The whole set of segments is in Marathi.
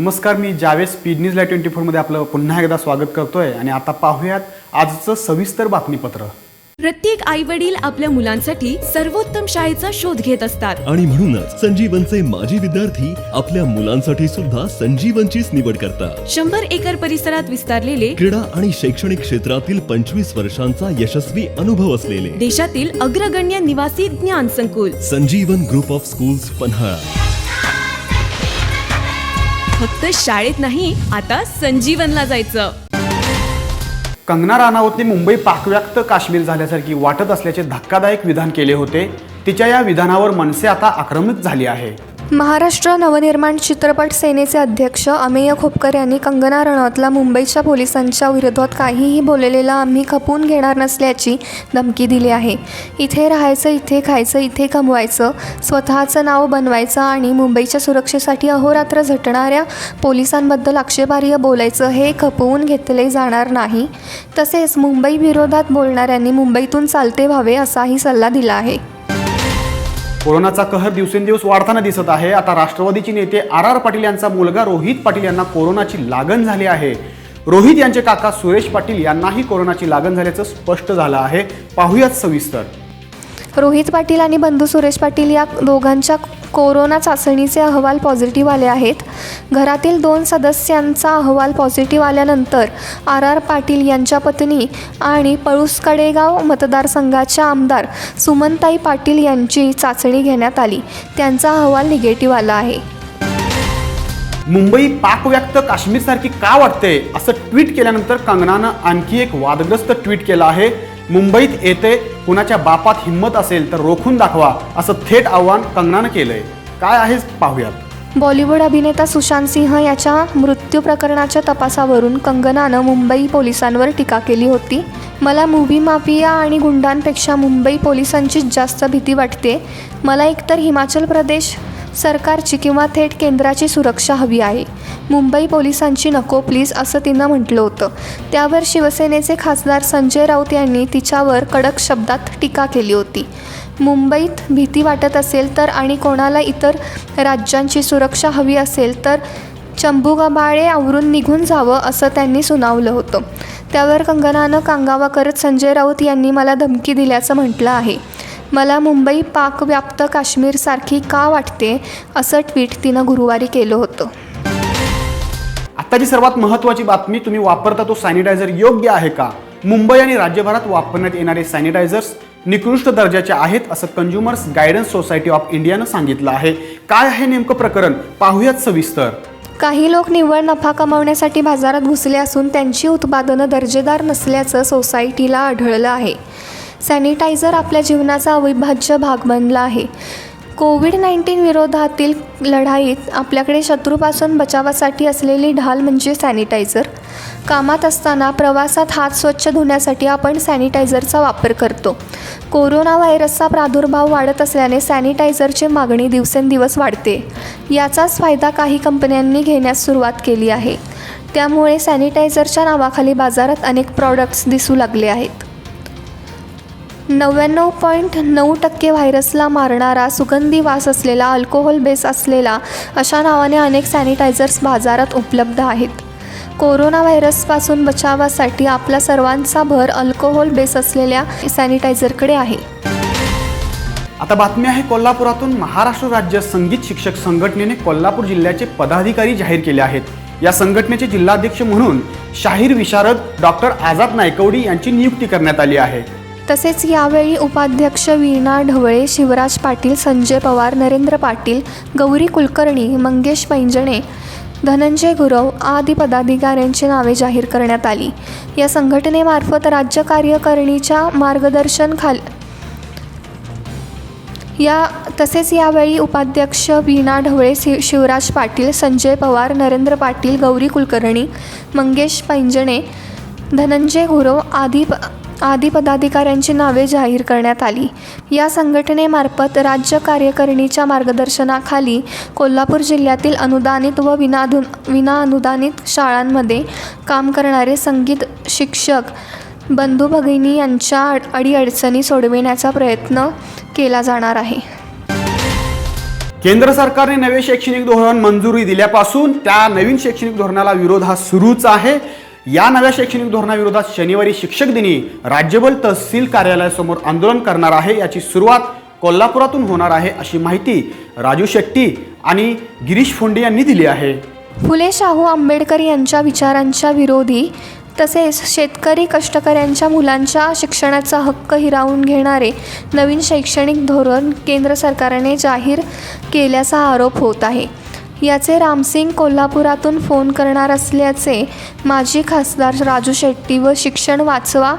नमस्कार, मी जावेद स्पीड न्यूज लाईव्ह 24 मध्ये आपलं पुन्हा एकदा स्वागत करतोय आणि आता पाहूयात आजचं सविस्तर बातमीपत्र। प्रत्येक आई-वडील आपल्या मुलांसाठी सर्वोत्तम शाळेचा शोध घेत असतात आणि म्हणूनच संजीवनचे माजी विद्यार्थी आपल्या मुलांसाठी सुद्धा संजीवनचीच निवड करतात। 100 एकर परिसरात विस्तारलेले क्रीडा आणि शैक्षणिक क्षेत्रातील 25 वर्षांचा यशस्वी अनुभव असलेले देशातील अग्रगण्य निवासी ज्ञान संकुल संजीवन ग्रुप ऑफ स्कूल्स पन्हाळा। फक्त शाळेत नाही, आता संजीवनला जायचं। कंगना राणावतने मुंबई पाकव्याप्त काश्मीर झाल्यासारखी वाटत असल्याचे धक्कादायक विधान केले होते। तिच्या या विधानावर मनसे आता आक्रमक झाली आहे। महाराष्ट्र नवनिर्माण चित्रपट सेनेचे अध्यक्ष अमेय खोपकर यांनी कंगना राणावतला मुंबईच्या पोलिसांच्या विरोधात काहीही बोललेला आम्ही खपवून घेणार नसल्याची धमकी दिली आहे। इथे राहायचं, इथे खायचं, इथे कमवायचं, स्वतःचं नाव बनवायचं आणि मुंबईच्या सुरक्षेसाठी अहोरात्र झटणाऱ्या पोलिसांबद्दल आक्षेपार्ह बोलायचं हे खपवून घेतले जाणार नाही। तसेच मुंबई विरोधात बोलणाऱ्यांनी मुंबईतून चालते व्हावे असाही सल्ला दिला आहे। कोरोनाचा कहर दिवसेंदिवस वाढताना दिसत आहे। आता राष्ट्रवादीचे नेते आर पाटील यांचा मुलगा रोहित पाटील यांना कोरोनाची लागण झाली आहे। रोहित यांचे काका सुरेश पाटील यांनाही कोरोनाची लागण झाल्याचं स्पष्ट झालं आहे। पाहूयात सविस्तर। रोहित पाटील आणि बंधू सुरेश पाटील या दोघांच्या कोरोना चाचणीचे अहवाल पॉझिटिव्ह आले आहेत। घरातील 2 सदस्यांचा अहवाल पॉझिटिव्ह आल्यानंतर आर पाटील यांच्या पत्नी आणि पळूस कडेगाव मतदारसंघाच्या आमदार सुमनताई पाटील यांची चाचणी घेण्यात आली। त्यांचा अहवाल निगेटिव्ह आला आहे। मुंबई पाकव्याप्त काश्मीरसारखी का वाटते असं ट्विट केल्यानंतर कंगनानं आणखी एक वादग्रस्त ट्विट केलं आहे। मुंबईत येते, कुणाच्या बापात हिम्मत असेल तर रोखून दाखवा असं थेट आव्हान कंगनानं केलंय। काय आहे पाहूयात। बॉलिवूड अभिनेता सुशांत सिंह याच्या मृत्यू प्रकरणाच्या तपासावरून कंगनानं मुंबई पोलिसांवर टीका केली होती। मला मूव्ही माफिया आणि गुंडांपेक्षा मुंबई पोलिसांचीच जास्त भीती वाटते। मला एकतर हिमाचल प्रदेश सरकारची किंवा थेट केंद्राची सुरक्षा हवी आहे। मुंबई पोलिसांची नको प्लीज असं तिनं म्हटलं होतं। त्यावर शिवसेनेचे खासदार संजय राऊत यांनी तिच्यावर कडक शब्दात टीका केली होती। मुंबईत भीती वाटत असेल तर आणि कोणाला इतर राज्यांची सुरक्षा हवी असेल तर चंबुगबाळे आवरून निघून जावं असं त्यांनी सुनावलं होतं। त्यावर कंगनानं कांगावा करत संजय राऊत यांनी मला धमकी दिल्याचं म्हटलं आहे। मला मुंबई पाकव्याप्त काश्मीरसारखी का वाटते असं ट्विट तिनं गुरुवारी केलं होतं। आताची सर्वात महत्त्वाची बातमी, तुम्ही वापरता तो सॅनिटायझर योग्य आहे का? मुंबई आणि राज्यभरात वापरण्यात येणारे सॅनिटायझर्स निकृष्ट दर्जाचे आहेत असं कंझ्युमर्स गायडन्स सोसायटी ऑफ इंडियानं सांगितलं आहे। काय आहे नेमकं प्रकरण, पाहूयात सविस्तर। काही लोक निव्वळ नफा कमावण्यासाठी बाजारात घुसले असून त्यांची उत्पादनं दर्जेदार नसल्याचं सोसायटीला आढळलं आहे। सॅनिटायझर आपल्या जीवनाचा अविभाज्य भाग बनला आहे। कोविड-19 विरोधातील लढाईत आपल्याकडे शत्रूपासून बचावासाठी असलेली ढाल म्हणजे सॅनिटायझर। कामात असताना, प्रवासात हात स्वच्छ धुण्यासाठी आपण सॅनिटायझरचा वापर करतो। कोरोना व्हायरसचा प्रादुर्भाव वाढत असल्याने सॅनिटायझरची मागणी दिवसेंदिवस वाढते। याचाच फायदा काही कंपन्यांनी घेण्यास सुरुवात केली आहे। त्यामुळे सॅनिटायझरच्या नावाखाली बाजारात अनेक प्रॉडक्ट्स दिसू लागले आहेत। 99.9% व्हायरसला मारणारा सुगंधी वास असलेला, अल्कोहोल बेस असलेला अशा नावाने अनेक सॅनिटायझर्स बाजारात उपलब्ध आहेत। कोरोना व्हायरसपासून बचावासाठी आपला सर्वांचा भर अल्कोहोल बेस असलेल्या सॅनिटायझरकडे आहे। आता बातमी आहे कोल्हापुरातून। महाराष्ट्र राज्य संगीत शिक्षक संघटनेने कोल्हापूर जिल्ह्याचे पदाधिकारी जाहीर केले आहेत। या संघटनेचे जिल्हाध्यक्ष म्हणून शाहीर विशारद डॉक्टर आझाद नायकवडी यांची नियुक्ती करण्यात आली आहे। तसेच यावेळी उपाध्यक्ष वीणा ढवळे, शिवराज पाटील, संजय पवार, नरेंद्र पाटील, गौरी कुलकर्णी, मंगेश पैंजणे, धनंजय गुरव आदी पदाधिकाऱ्यांची नावे जाहीर करण्यात आली। या संघटनेमार्फत राज्य कार्यकारिणीच्या तसेच यावेळी उपाध्यक्ष वीणा ढवळे, शिवराज पाटील, संजय पवार, नरेंद्र पाटील, गौरी कुलकर्णी, मंगेश पैंजणे, धनंजय गुरव आदी पदाधिकाऱ्यांची नावे जाहीर करण्यात आली। या संघटनेमार्फत राज्य कार्यकारिणीच्या मार्गदर्शनाखाली कोल्हापूर जिल्ह्यातील अनुदानित व विनाअनुदानित शाळांमध्ये काम करणारे संगीत शिक्षक बंधू भगिनी यांच्या अडीअडचणी सोडविण्याचा प्रयत्न केला जाणार आहे। केंद्र सरकारने नवे शैक्षणिक धोरण मंजुरी दिल्यापासून त्या नवीन शैक्षणिक धोरणाला विरोध हा सुरूच आहे. या नव्या शैक्षणिक धोरणाविरोधात शनिवारी शिक्षक दिनी राज्यभर तहसील कार्यालयासमोर आंदोलन करणार आहे. याची सुरुवात कोल्हापुरातून होणार आहे अशी माहिती राजू शेट्टी आणि गिरीश फोंडे यांनी दिली आहे. फुले शाहू आंबेडकर यांच्या विचारांच्या विरोधी तसेच शेतकरी कष्टकऱ्यांच्या मुलांच्या शिक्षणाचा हक्क हिरावून घेणारे नवीन शैक्षणिक धोरण केंद्र सरकारने जाहीर केल्याचा आरोप होत आहे. याचे रामसिंग कोल्हापुरातून फोन करणार असल्याचे माजी खासदार राजू शेट्टी व शिक्षण वाचवा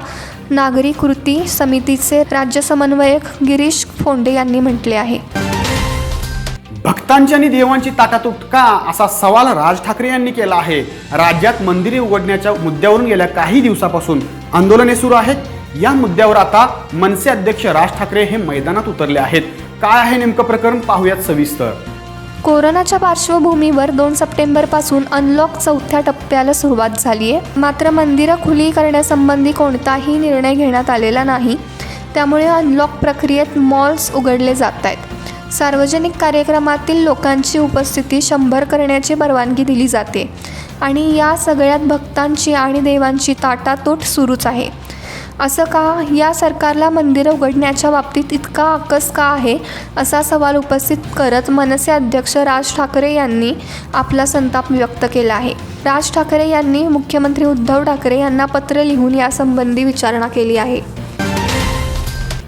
नागरी कृती समितीचे राज्य समन्वयक गिरीश फोंडे यांनी म्हटले आहे. भक्तांची आणि देवांची ताटातूट का असा सवाल राज ठाकरे यांनी केला आहे. राज्यात मंदिरे उघडण्याच्या मुद्द्यावरून गेल्या काही दिवसापासून आंदोलने सुरू आहेत. या मुद्द्यावर आता मनसे अध्यक्ष राज ठाकरे हे मैदानात उतरले आहेत. काय आहे नेमकं प्रकरण पाहूयात सविस्तर. कोरोनाच्या पार्श्वभूमीवर 2 सप्टेंबरपासून अनलॉक 4थ्या टप्प्याला सुरुवात झाली आहे. मात्र मंदिरं खुली करण्यासंबंधी कोणताही निर्णय घेण्यात आलेला नाही. त्यामुळे अनलॉक प्रक्रियेत मॉल्स उघडले जात आहेत. सार्वजनिक कार्यक्रमातील लोकांची उपस्थिती 100 करण्याची परवानगी दिली जाते आणि या सगळ्यात भक्तांची आणि देवांची ताटातूट सुरूच आहे. असं का? या सरकारला मंदिरं उघडण्याच्या बाबतीत इतका आकस का आहे असा सवाल उपस्थित करत मनसे अध्यक्ष राज ठाकरे यांनी आपला संताप व्यक्त केला आहे. राज ठाकरे यांनी मुख्यमंत्री उद्धव ठाकरे यांना पत्र लिहून यासंबंधी विचारणा केली आहे.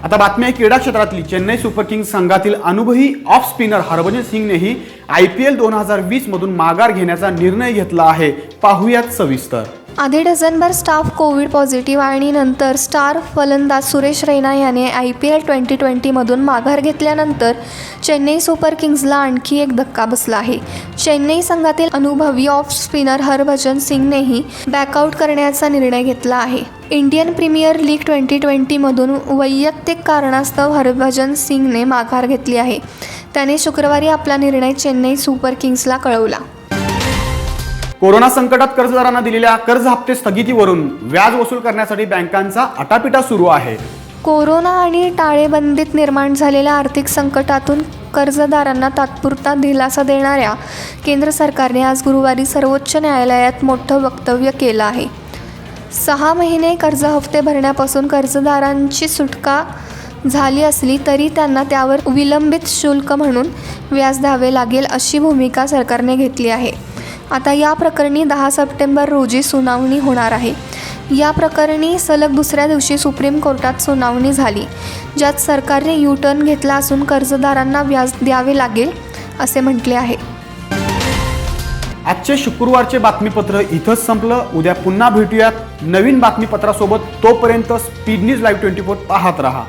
आता बातमी आहे क्रीडा क्षेत्रातली. चेन्नई सुपर किंग्स संघातील अनुभवी ऑफ स्पिनर हरभजन सिंगनेही IPL 2020 मधून माघार घेण्याचा निर्णय घेतला आहे. पाहूयात सविस्तर. आधी डझनभर स्टाफ कोविड पॉझिटिव्ह आणि नंतर स्टार फलंदाज सुरेश रैना याने IPL 2020 मधून माघार घेतल्यानंतर चेन्नई सुपर किंग्सला आणखी एक धक्का बसला आहे. चेन्नई संघातील अनुभवी ऑफ स्पिनर हरभजन सिंगनेही बॅकआउट करण्याचा निर्णय घेतला आहे. इंडियन प्रीमियर लीग 2020 मधून वैयक्तिक कारणास्तव हरभजन सिंगने माघार घेतली आहे. त्याने शुक्रवारी आपला निर्णय चेन्नई सुपर किंग्सला कळवला. कोरोना संकटात कर्जदारांना दिलेल्या कर्ज हप्ते स्थगितीवरून व्याज वसूल करण्यासाठी बँकांचा आटापिटा सुरू आहे. कोरोना आणि टाळेबंदीत निर्माण झालेल्या आर्थिक संकटातून कर्जदारांना तात्पुरता दिलासा देणाऱ्या केंद्र सरकारने आज गुरुवारी सर्वोच्च न्यायालयात मोठं वक्तव्य केलं आहे. 6 महिने कर्ज हप्ते भरण्यापासून कर्जदारांची सुटका झाली असली तरी त्यांना त्यावर विलंबित शुल्क म्हणून व्याज द्यावे लागेल अशी भूमिका सरकारने घेतली आहे. आता या प्रकरणी 10 सप्टेंबर रोजी सुनावणी होणार आहे. या प्रकरणी सलग दुसऱ्या दिवशी सुप्रीम कोर्टात सुनावणी झाली, ज्यात सरकारने U-टर्न घेतला असून कर्जदारांना व्याज द्यावे लागेल असे म्हटले आहे. आजचे शुक्रवारचे बातमीपत्र इथंच संपलं. उद्या पुन्हा भेटूयात नवीन बातमीपत्रासोबत. तोपर्यंत स्पीड न्यूज लाईव्ह 24 पाहत रहा.